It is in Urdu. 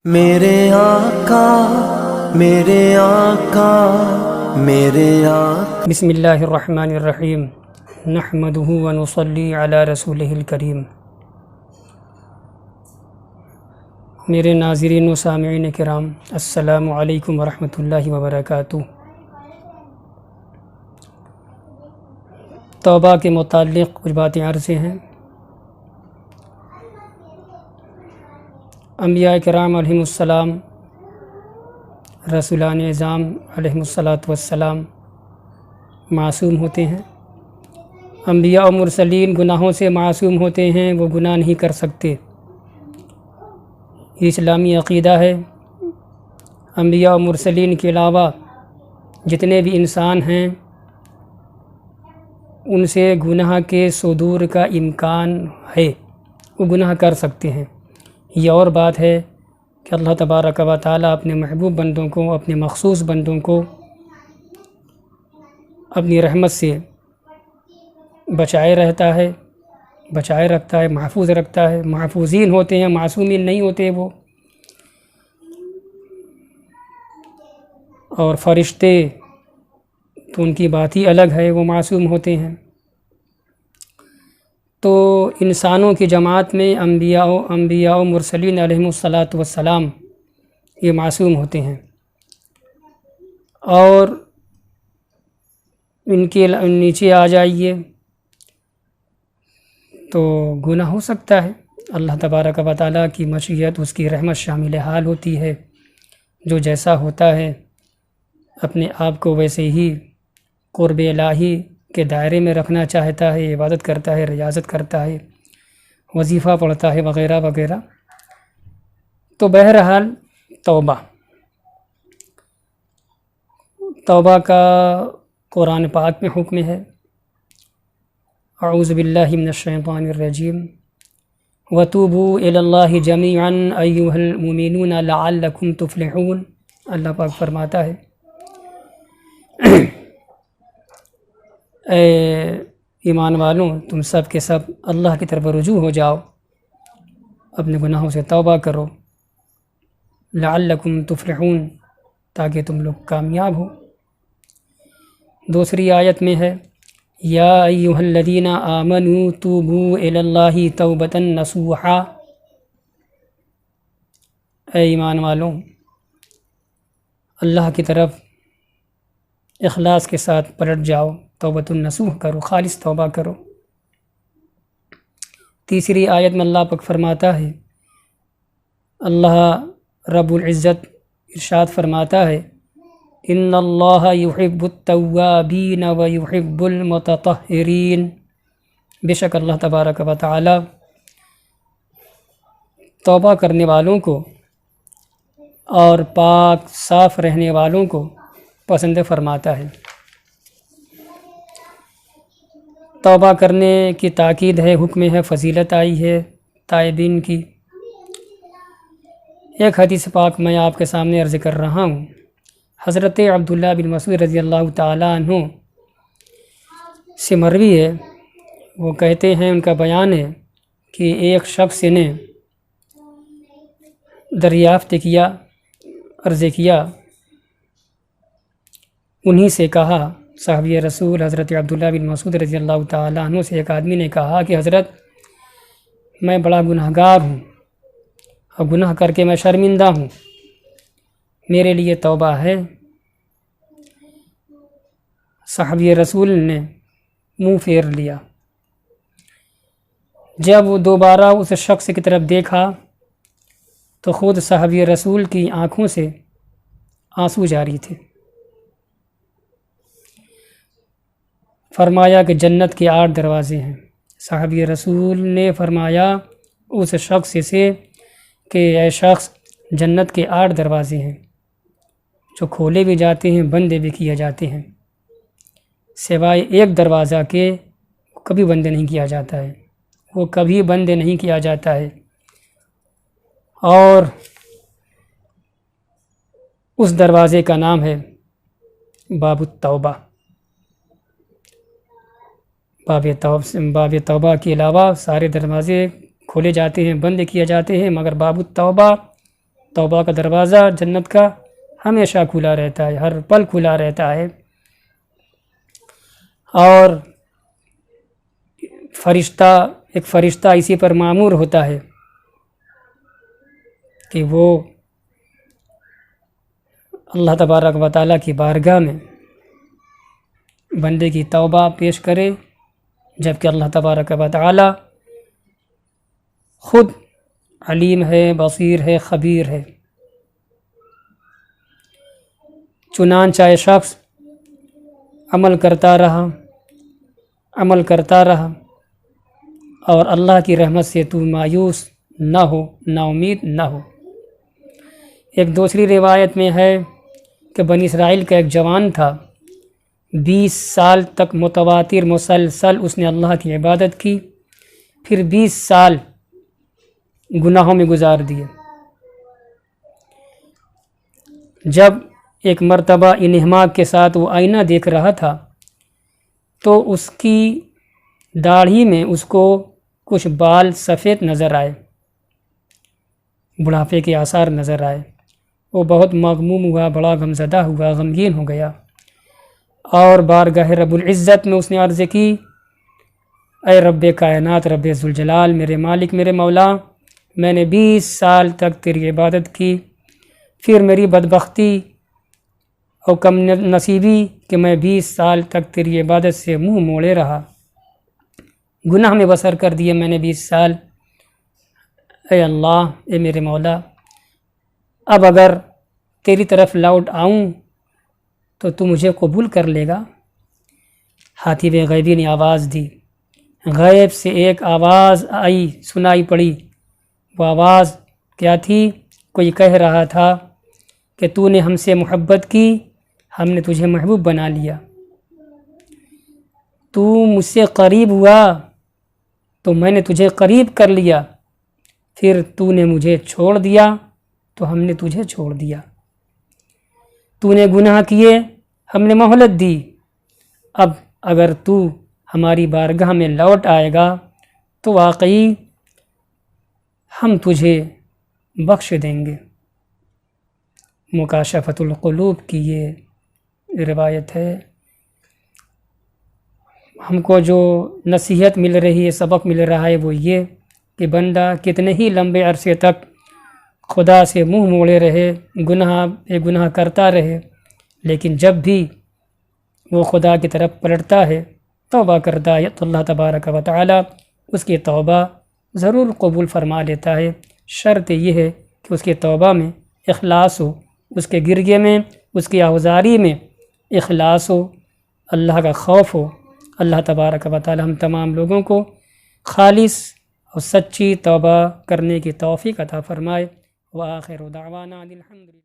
میرے آقا میرے آقا میرے آقا۔ بسم اللہ الرحمن الرحیم نحمدہ ونصلی علی رسولہ الکریم۔ میرے ناظرین و سامعین کرام، السلام علیکم ورحمۃ اللہ وبرکاتہ۔ توبہ کے متعلق کچھ باتیں عرض ہیں۔ انبیاء کرام علیہم السلام، رسولان اعظام علیہم السلام معصوم ہوتے ہیں۔ انبیاء و مرسلین گناہوں سے معصوم ہوتے ہیں، وہ گناہ نہیں کر سکتے۔ یہ اسلامی عقیدہ ہے۔ انبیاء و مرسلین کے علاوہ جتنے بھی انسان ہیں ان سے گناہ کے صدور کا امکان ہے، وہ گناہ کر سکتے ہیں۔ یہ اور بات ہے کہ اللہ تبارک و تعالیٰ اپنے محبوب بندوں کو، اپنے مخصوص بندوں کو اپنی رحمت سے بچائے رہتا ہے، بچائے رکھتا ہے، محفوظ رکھتا ہے۔ محفوظین ہوتے ہیں، معصومین نہیں ہوتے وہ۔ اور فرشتے تو ان کی بات ہی الگ ہے، وہ معصوم ہوتے ہیں۔ تو انسانوں کی جماعت میں انبیاء و مرسلین علیہم السلام یہ معصوم ہوتے ہیں، اور ان کے نیچے آ جائیے تو گناہ ہو سکتا ہے۔ اللہ تبارک و تعالیٰ کی مشیت، اس کی رحمت شامل حال ہوتی ہے۔ جو جیسا ہوتا ہے اپنے آپ کو ویسے ہی قرب الہی کے دائرے میں رکھنا چاہتا ہے، عبادت کرتا ہے، ریاضت کرتا ہے، وظیفہ پڑھتا ہے، وغیرہ وغیرہ۔ تو بہرحال توبہ کا قرآن پاک میں حکم ہے۔ اعوذ باللہ من الشیطان الرجیم وَتُوبُوا إِلَى اللَّهِ جَمِيعًا أَيُّهَا الْمُؤْمِنُونَ لَعَلَّكُمْ تُفْلِحُونَ۔ اللہ پاک فرماتا ہے، اے ایمان والوں، تم سب کے سب اللہ کی طرف رجوع ہو جاؤ، اپنے گناہوں سے توبہ کرو، لعلکم تفلحون، تاکہ تم لوگ کامیاب ہو۔ دوسری آیت میں ہے، یا ایھا الذین آمنوا توبوا الی اللہ توبۃ نصوحا۔ اے ایمان والوں، اللہ کی طرف اخلاص کے ساتھ پلٹ جاؤ، توبۃ النصوح کرو، خالص توبہ کرو۔ تیسری آیت میں اللہ پاک فرماتا ہے، اللہ رب العزت ارشاد فرماتا ہے، ان اللہ یحب التوابین ویحب المتطہرین۔ بے شک اللہ تبارک و تعالی توبہ کرنے والوں کو اور پاک صاف رہنے والوں کو پسند فرماتا ہے۔ توبہ کرنے کی تاکید ہے، حکم ہے، فضیلت آئی ہے تائبین کی۔ ایک حدیث پاک میں آپ کے سامنے عرض کر رہا ہوں۔ حضرت عبداللہ بن مسعود رضی اللہ تعالیٰ عنہ سے مروی ہے، وہ کہتے ہیں، ان کا بیان ہے کہ ایک شخص نے دریافت کیا، عرض کیا، انہی سے کہا، صحابی رسول حضرت عبداللہ بن مسعود رضی اللہ تعالیٰ عنہ سے ایک آدمی نے کہا کہ حضرت، میں بڑا گنہگار ہوں اور گناہ کر کے میں شرمندہ ہوں، میرے لیے توبہ ہے؟ صحابی رسول نے منہ پھیر لیا۔ جب وہ دوبارہ اس شخص کی طرف دیکھا تو خود صحابی رسول کی آنکھوں سے آنسو جاری تھے۔ فرمایا کہ جنت کے 8 دروازے ہیں۔ صحابی رسول نے فرمایا اس شخص سے کہ اے شخص، جنت کے 8 دروازے ہیں، جو کھولے بھی جاتے ہیں، بندے بھی کیے جاتے ہیں، سوائے ایک دروازہ کے کبھی بند نہیں کیا جاتا ہے، وہ کبھی بند نہیں کیا جاتا ہے، اور اس دروازے کا نام ہے باب التوبہ۔ باب توبہ کے علاوہ سارے دروازے کھولے جاتے ہیں، بند کیے جاتے ہیں، مگر باب التوبہ توبہ کا دروازہ جنت کا ہمیشہ کھلا رہتا ہے، ہر پل کھلا رہتا ہے۔ اور ایک فرشتہ اسی پر مامور ہوتا ہے کہ وہ اللہ تبارک و تعالیٰ کی بارگاہ میں بندے کی توبہ پیش کرے، جبکہ اللہ تبارک و تعالیٰ خود علیم ہے، بصیر ہے، خبیر ہے۔ چنانچہ یہ شخص عمل کرتا رہا اور اللہ کی رحمت سے تو مایوس نہ ہو، نا امید نہ ہو۔ ایک دوسری روایت میں ہے کہ بنی اسرائیل کا ایک جوان تھا، 20 سال تک متواتر مسلسل اس نے اللہ کی عبادت کی، پھر 20 سال گناہوں میں گزار دیے۔ جب ایک مرتبہ انہماک کے ساتھ وہ آئینہ دیکھ رہا تھا تو اس کی داڑھی میں اس کو کچھ بال سفید نظر آئے، بڑھاپے کے آثار نظر آئے۔ وہ بہت مغموم ہوا، بڑا غمزدہ ہوا، غمگین ہو گیا، اور بارگاہ رب العزت میں اس نے عرض کی، اے رب کائنات، رب ذوالجلال، میرے مالک، میرے مولا، میں نے 20 سال تک تیری عبادت کی، پھر میری بدبختی اور کم نصیبی کہ میں 20 سال تک تیری عبادت سے منہ موڑے رہا، گناہ میں بسر کر دیے میں نے 20 سال۔ اے اللہ، اے میرے مولا، اب اگر تیری طرف لوٹ آؤں تو تو مجھے قبول کر لے گا؟ حاتب غیبی نے آواز دی، غیب سے ایک آواز آئی، سنائی پڑی۔ وہ آواز کیا تھی؟ کوئی کہہ رہا تھا کہ تو نے ہم سے محبت کی، ہم نے تجھے محبوب بنا لیا، تو مجھ سے قریب ہوا تو میں نے تجھے قریب کر لیا، پھر تو نے مجھے چھوڑ دیا تو ہم نے تجھے چھوڑ دیا، تو نے گناہ کیے، ہم نے مہلت دی، اب اگر تو ہماری بارگاہ میں لوٹ آئے گا تو واقعی ہم تجھے بخش دیں گے۔ مکاشفۃ القلوب کی یہ روایت ہے۔ ہم کو جو نصیحت مل رہی ہے، سبق مل رہا ہے، وہ یہ کہ بندہ کتنے ہی لمبے عرصے تک خدا سے منہ موڑے رہے، گناہ کرتا رہے، لیکن جب بھی وہ خدا کی طرف پلٹتا ہے، توبہ کرتا ہے، تو اللہ تبارک و تعالی اس کی توبہ ضرور قبول فرما لیتا ہے۔ شرط یہ ہے کہ اس کی توبہ میں اخلاص ہو، اس کے گریے میں، اس کی آوزاری میں اخلاص ہو، اللہ کا خوف ہو۔ اللہ تبارک و تعالی ہم تمام لوگوں کو خالص اور سچی توبہ کرنے کی توفیق عطا فرمائے۔ وآخر دعوانا الحمدللہ۔